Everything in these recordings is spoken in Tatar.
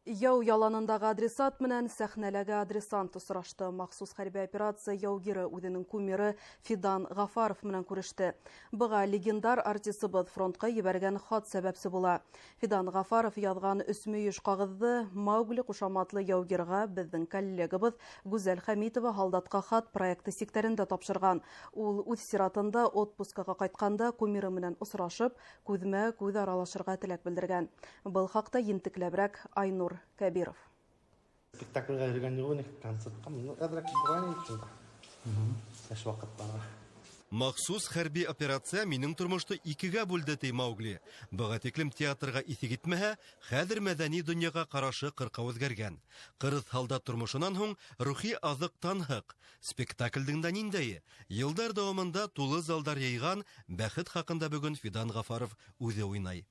Яу яланындағы адресат менән сәхнәләге адресант осрашты. Махсус хәрби операция яугиры үҙенең кумиры Фидан Гафаров менән күреште. Быға легендар артисыбыз фронтка ебәргән хат сәбәпсе була. Фидан Гафаров язган өсмөйеш кагызды Маугли кушаматлы яугирга безнең коллегабыз Гүзәл Хәмитова һалдатка хат проекты секторында тапшырган. Ул үз сиратында отпускага кайтканда кумиры менән осрашып, күҙмә-күҙ аралашырга теләк белдергән. Был хакта ентекләбрәк Айнур Кәбиров. Спектакльгә йөргән югын, концертка әзрәк булган шунда. Эш вакыт бара. Махсус хәрби операция минең тормышты икегә бүлде ти Маугли. Быга тиклем театрга исе гитмәһә, хәзер мәдәни дөньяга карашы кырка үзгәргән. Кырыс солдат тормышынан һуң рухи азык танһык. Спектакльдең дә ниндәе? Елдар дәвамында тулы залдар яйган бәхет хакында бүген Фидан Гафаров үзе уйнай.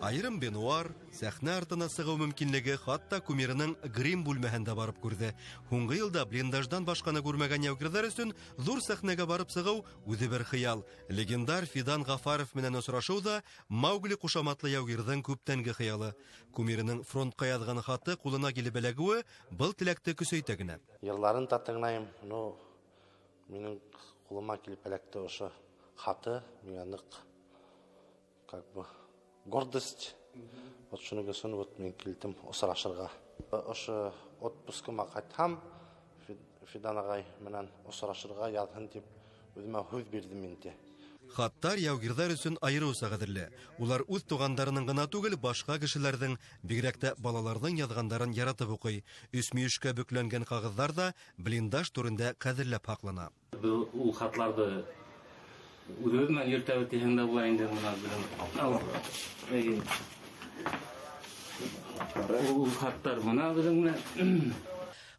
Айрым Бенуар сәхнә артына сыгу мөмкинлеге хатта кумирының грим бүлмәһендә барып күрде. Һуңгы елда блиндаждан башканы күрмәгән яугирлар өчен зур сәхнәгә барып сыгу үзе бер хыял. Легендар Фидан Гафаров менән очрашу да Маугли кушаматлы яугирдің күптәнге хыялы. Кумирының фронтка язган хаты кулына килеп эләгүе был теләкте көсәйтә генә. Елларын да тыңлайм, минең кулыма килеп эләкте ошо хаты, миңа нык гордость. Вот шуныгы сон вот мен килдем осрашырга. Ошо отпускыма кайтсам, Фидан агай менән осрашырга язһын дип үземә хөз бирдем инде. Хаттар яугирлар өчен айрыуса кадерле. Улар үз тугандарының гына түгел, башка кешеләрнең, бигрәк тә балаларның язгандарын яратып укый. Өсмөешкә бүкләнгән кагызлар да блиндаж турында кадерләп хаклана. Ул хатларды Үзіммен ертәуі тегенде бұлайынды мұна білім. Ол хаттар мұна біліммен.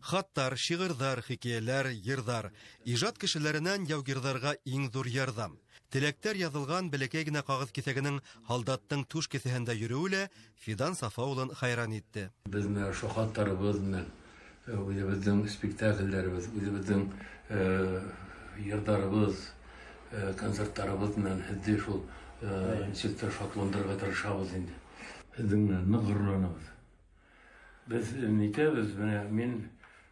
Хаттар, шигырьләр, хикәяләр, йырдар. Иҗат кешеләреннән яугирларга иң зур ярдәм. Теләктәр язылган бәләкәй генә кагыз кисәгенең һалдаттың туш кесәһендә йөрүе Фидан Сафаулын хайран итте. Безнең шу хаттарыбыз белән үзебезнең спектакльләребез, үзебезнең йырдарыбыз, концертларыбыз белән һәдди шул ничектер шатландырырга тырышабыз инде. Безнең нык горурланабыз. Без нитәбез, мен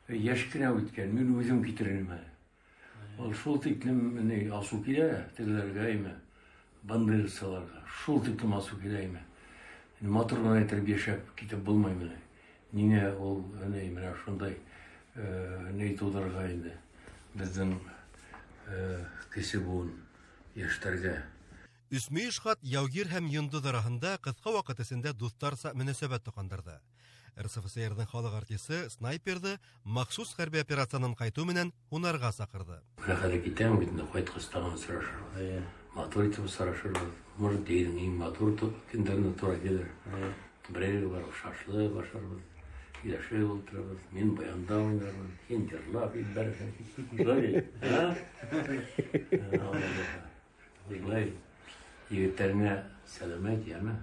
яшь кенә үткән, мин үзем китерәм. Ул шул тиклем асу килә, тегеләргә әйме, бандерсаларга, шул тиклем асу килә әйме. Матур гына әйтеп яшәп китеп булмый менә. Нигә ул менә шундай тудырга инде. Безнең кеше буын яшьтәргә. Үсмөеш хат яугир һәм йондыз арасында кыска вакыт эчендә дусларса мөнәсәбәт токандырды. РСФСРның халык артисты снайперды махсус хәрби операциянан кайту менән һунарга сакырды. Хәле китәм бит, кайткыстан сорашыр. Матур итеп сорашыр. Может, дейин матур киндерне туры килер. Берәр бар шашлы башарбыз. Яшәй ултырабыз. Мин баянда уйнармын. Хендерлап ибәрсәң. Гөлай. Егетләргә сәламәт яме.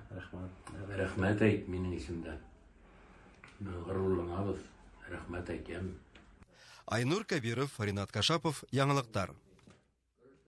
Рәхмәт әйт минең исемдән. Горурланабыз. Рәхмәт әйтәм. Айнур Кәбиров, Ринат Кашапов, яңалыктар.